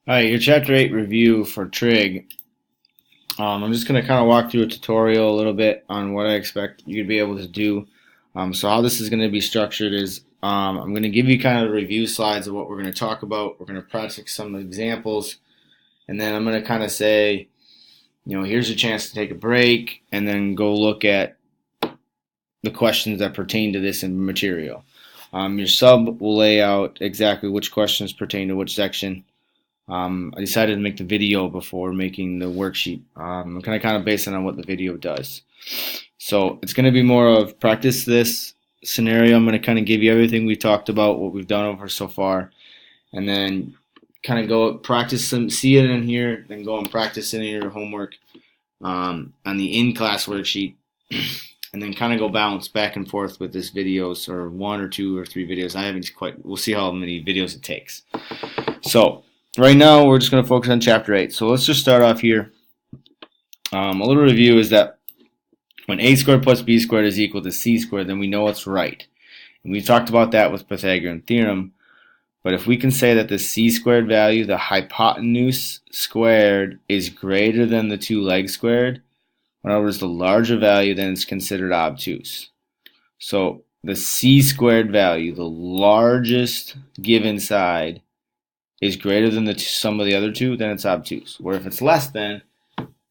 All right, your Chapter 8 review for trig. I'm just going to kind of walk through a tutorial a little bit on what I expect you to be able to do. So how this is going to be structured is I'm going to give you kind of the review slides of what we're going to talk about. We're going to practice some examples, and then I'm going to kind of say, here's a chance to take a break, and then go look at the questions that pertain to this in material. Your sub will lay out exactly which questions pertain to which section. I decided to make the video before making the worksheet. I'm kind of based on what the video does. So it's going to be more of practice this scenario. I'm going to kind of give you everything we talked about, what we've done over so far, and then kind of go practice some, see it in here, then go and practice it in your homework on the in-class worksheet, and then kind of go bounce back and forth with this videos, or 1 or 2 or 3 videos. I haven't quite, we'll see how many videos it takes. So right now, we're just going to focus on Chapter 8. So let's just start off here. A little review is that when a squared plus b squared is equal to c squared, then we know it's right. And we talked about that with Pythagorean theorem. But if we can say that the c squared value, the hypotenuse squared, is greater than the 2 legs squared, in other words, the larger value, then it's considered obtuse. So the c squared value, the largest given side, is greater than the sum of the other two, then it's obtuse. Where if it's less than,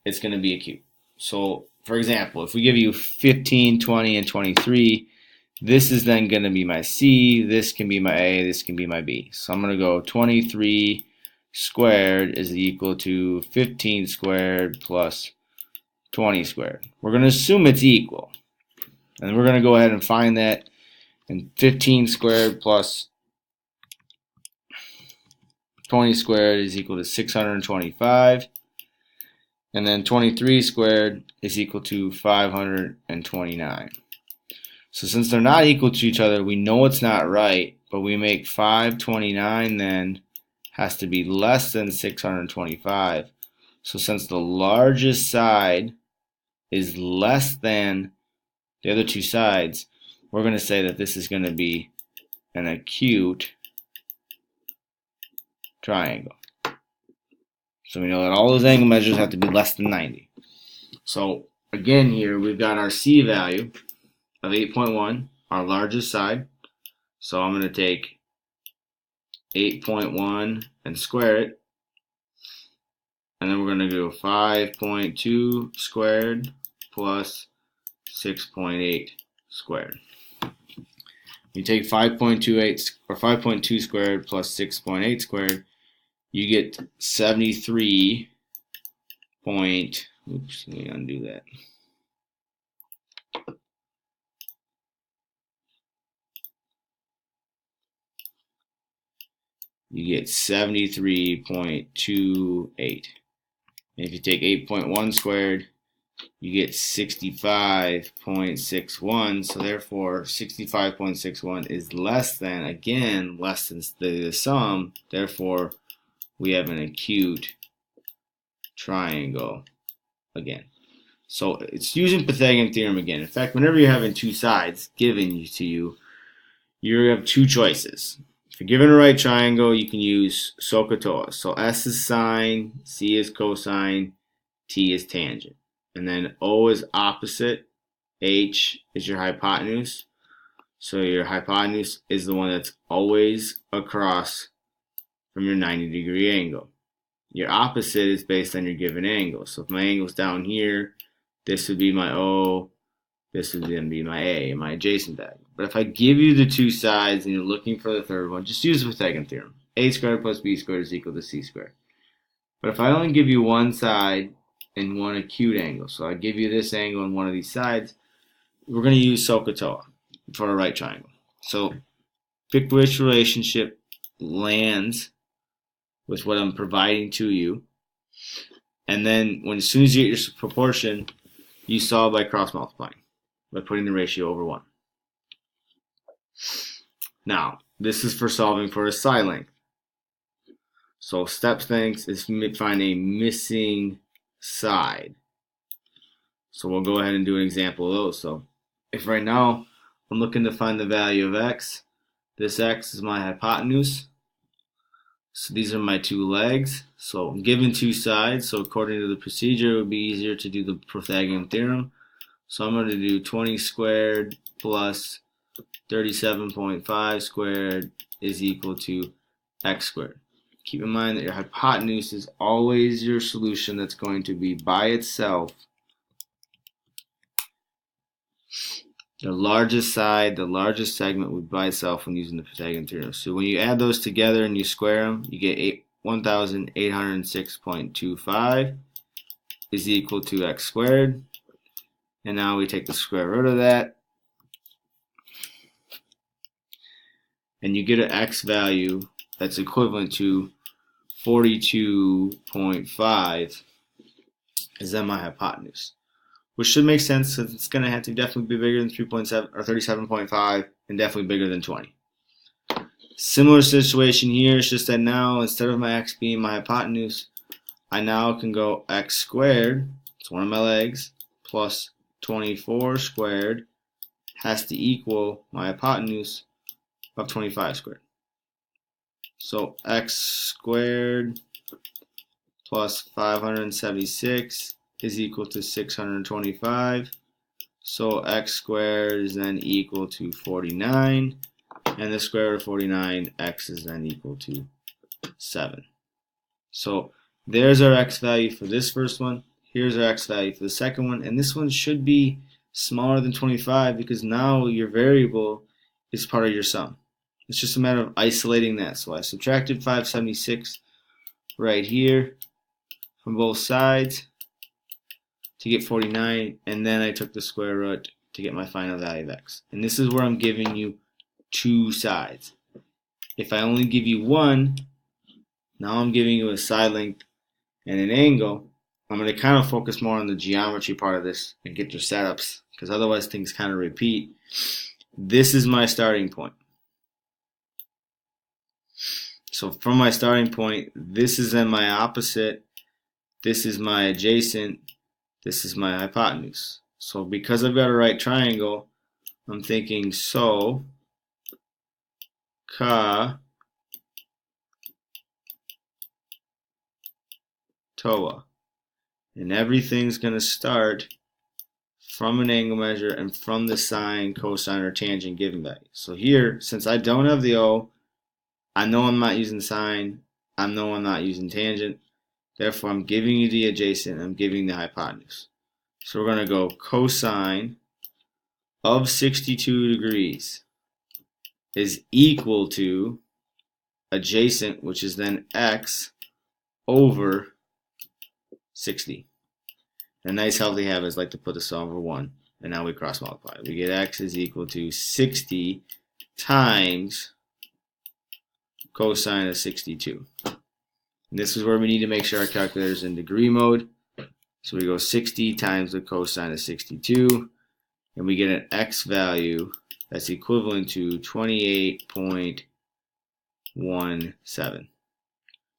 it's going to be acute. So, for example, if we give you 15, 20, and 23, this is then going to be my C, this can be my A, this can be my B. So I'm going to go 23 squared is equal to 15 squared plus 20 squared. We're going to assume it's equal. And we're going to go ahead and find that. And 15 squared plus 20 squared is equal to 625, and then 23 squared is equal to 529. So since they're not equal to each other, we know it's not right, but we make 529 then has to be less than 625. So since the largest side is less than the other two sides, we're going to say that this is going to be an acute triangle. So we know that all those angle measures have to be less than 90. So again here we've got our C value of 8.1, our largest side. So I'm going to take 8.1 and square it. And then we're going to do 5.2 squared plus 6.8 squared. You take 5.28 or 5.2 squared plus 6.8 squared, you get 73 point, oops, let me undo that. You get 73.28. And if you take 8.1 squared, you get 65.61. So therefore, 65.61 is less than, again, less than the sum. Therefore, we have an acute triangle again. So it's using Pythagorean theorem again. In fact, whenever you're having two sides given to you, you have two choices. If you're given a right triangle, you can use SOHCAHTOA. So S is sine, C is cosine, T is tangent. And then O is opposite, H is your hypotenuse. So your hypotenuse is the one that's always across from your 90-degree angle. Your opposite is based on your given angle. So if my angle's down here, this would be my O, this would then be my A, my adjacent diagonal. But if I give you the two sides and you're looking for the third one, just use the Pythagorean theorem. A squared plus B squared is equal to C squared. But if I only give you one side and one acute angle, so I give you this angle on one of these sides, we're going to use SOHCAHTOA for a right triangle. So pick which relationship lands with what I'm providing to you, and then as soon as you get your proportion, you solve by cross multiplying, by putting the ratio over 1. Now, this is for solving for a side length. So step things is find a missing side. So we'll go ahead and do an example of those. So if right now I'm looking to find the value of x, this x is my hypotenuse. So these are my two legs. So I'm given two sides. So according to the procedure, it would be easier to do the Pythagorean theorem. So I'm going to do 20 squared plus 37.5 squared is equal to x squared. Keep in mind that your hypotenuse is always your solution that's going to be by itself. The largest side, the largest segment would by itself when using the Pythagorean theorem. So when you add those together and you square them, you get 1,806.25 is equal to x squared. And now we take the square root of that. And you get an x value that's equivalent to 42.5 is then my hypotenuse. Which should make sense since it's going to have to definitely be bigger than 3.7 or 37.5 and definitely bigger than 20. Similar situation here, it's just that now instead of my x being my hypotenuse, I now can go x squared, it's one of my legs, plus 24 squared has to equal my hypotenuse of 25 squared. So x squared plus 576 is equal to 625. So x squared is then equal to 49. And the square root of 49, x is then equal to 7. So there's our x value for this first one. Here's our x value for the second one. And this one should be smaller than 25 because now your variable is part of your sum. It's just a matter of isolating that. So I subtracted 576 right here from both sides to get 49, and then I took the square root to get my final value of x. And this is where I'm giving you two sides. If I only give you one, now I'm giving you a side length and an angle. I'm going to kind of focus more on the geometry part of this and get your setups, because otherwise things kind of repeat. This is my starting point. So from my starting point, this is then my opposite, this is my adjacent, this is my hypotenuse. So because I've got a right triangle, I'm thinking so ka toa. And everything's going to start from an angle measure and from the sine, cosine, or tangent given value. So here, since I don't have the O, I know I'm not using sine, I know I'm not using tangent, therefore I'm giving you the adjacent, I'm giving the hypotenuse. So we're going to go cosine of 62 degrees is equal to adjacent, which is then x over 60. A nice healthy habit is like to put this over 1, and now we cross multiply. We get x is equal to 60 times cosine of 62. And this is where we need to make sure our calculator is in degree mode. So we go 60 times the cosine of 62, and we get an x value that's equivalent to 28.17.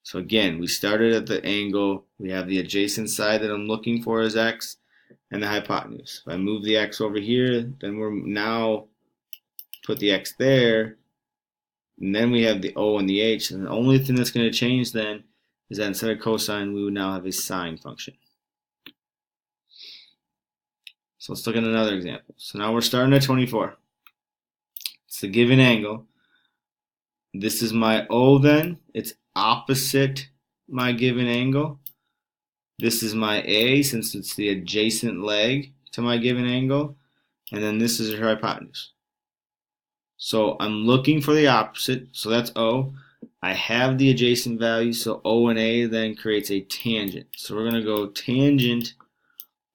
So again, we started at the angle, we have the adjacent side that I'm looking for as x, and the hypotenuse. If I move the x over here, then we're now put the x there, and then we have the O and the H, and the only thing that's going to change then is that instead of cosine, we would now have a sine function. So let's look at another example. So now we're starting at 24. It's the given angle. This is my O then. It's opposite my given angle. This is my A, since it's the adjacent leg to my given angle. And then this is her hypotenuse. So I'm looking for the opposite. So that's O. I have the adjacent value. So O and A then creates a tangent. So we're going to go tangent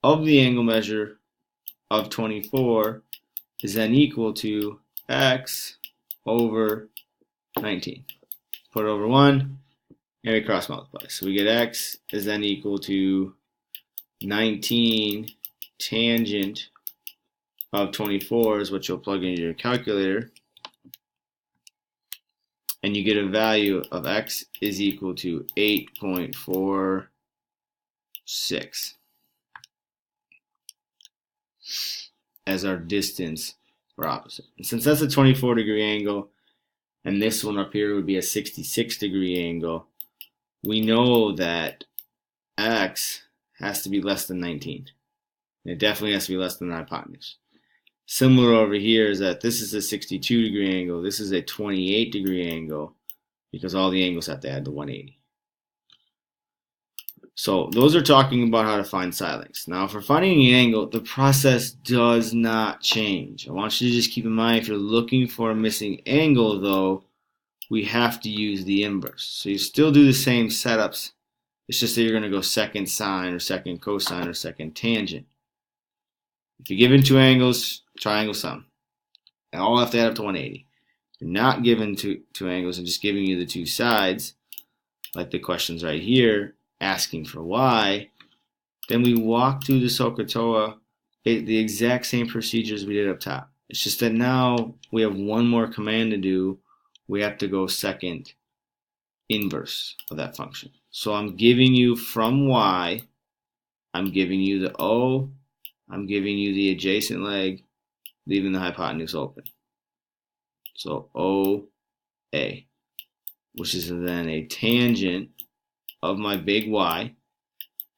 of the angle measure of 24 is then equal to x over 19. Put it over 1, and we cross multiply. So we get x is then equal to 19 tangent of 24 is what you'll plug into your calculator. And you get a value of x is equal to 8.46 as our distance for opposite. And since that's a 24-degree angle, and this one up here would be a 66-degree angle, we know that x has to be less than 19. It definitely has to be less than the hypotenuse. Similar over here is that this is a 62-degree angle, this is a 28-degree angle, because all the angles have to add to 180. So those are talking about how to find side lengths. Now for finding an angle, the process does not change. I want you to just keep in mind, if you're looking for a missing angle though, we have to use the inverse. So you still do the same setups. It's just that you're going to go second sine or second cosine or second tangent. If you're given two angles, triangle sum. And all have to add up to 180. If you're not given two angles and just giving you the two sides, like the questions right here, asking for y, then we walk through the SOHCAHTOA, the exact same procedures we did up top. It's just that now we have one more command to do. We have to go second inverse of that function. So I'm giving you from y, I'm giving you the O, I'm giving you the adjacent leg, leaving the hypotenuse open. So OA, which is then a tangent of my big Y,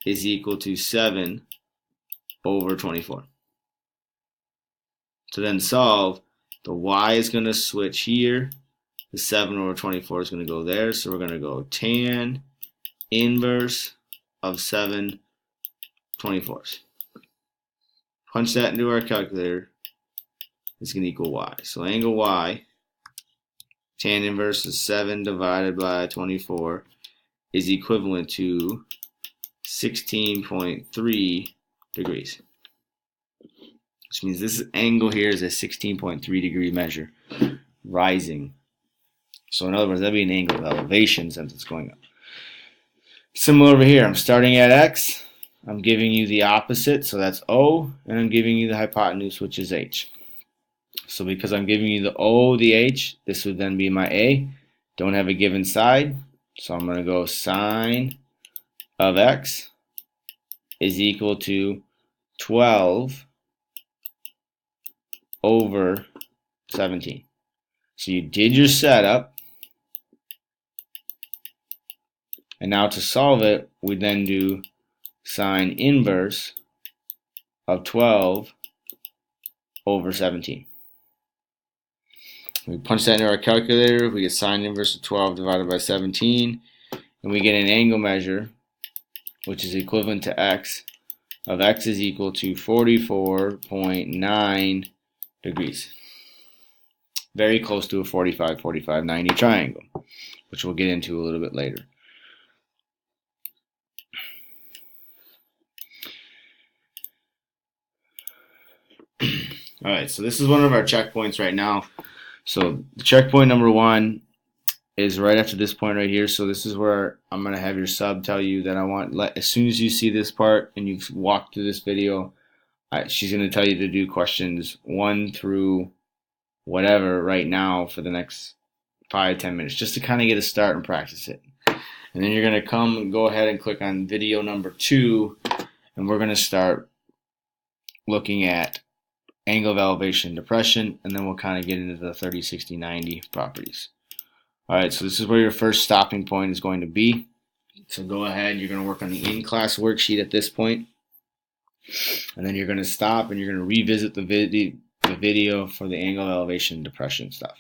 is equal to 7 over 24. To then solve, the Y is going to switch here. The 7 over 24 is going to go there. So we're going to go tan inverse of 7 24s. Punch that into our calculator. It's going to equal Y. So angle Y, tan inverse of 7 divided by 24, is equivalent to 16.3 degrees. Which means this angle here is a 16.3 degree measure, rising. So in other words, that'd be an angle of elevation since it's going up. Similar over here, I'm starting at x, I'm giving you the opposite, so that's O, and I'm giving you the hypotenuse, which is h. So because I'm giving you the O, the h, this would then be my A. Don't have a given side, so I'm going to go sine of x is equal to 12 over 17. So you did your setup, and now to solve it, we then do sine inverse of 12 over 17. We punch that into our calculator, we get sine inverse of 12 divided by 17, and we get an angle measure, which is equivalent to x, of x is equal to 44.9 degrees. Very close to a 45, 45, 90 triangle, which we'll get into a little bit later. Alright, so this is one of our checkpoints right now. So the checkpoint number 1 is right after this point right here. So this is where I'm going to have your sub tell you that I want, as soon as you see this part and you've walked through this video, she's going to tell you to do questions 1 through whatever right now for the next 5-10 minutes, just to kind of get a start and practice it. And then you're going to go ahead and click on video number 2, and we're going to start looking at angle of elevation and depression, and then we'll kind of get into the 30, 60, 90 properties. Alright, so this is where your first stopping point is going to be. So go ahead, you're going to work on the in-class worksheet at this point, and then you're going to stop and you're going to revisit the video for the angle of elevation and depression stuff.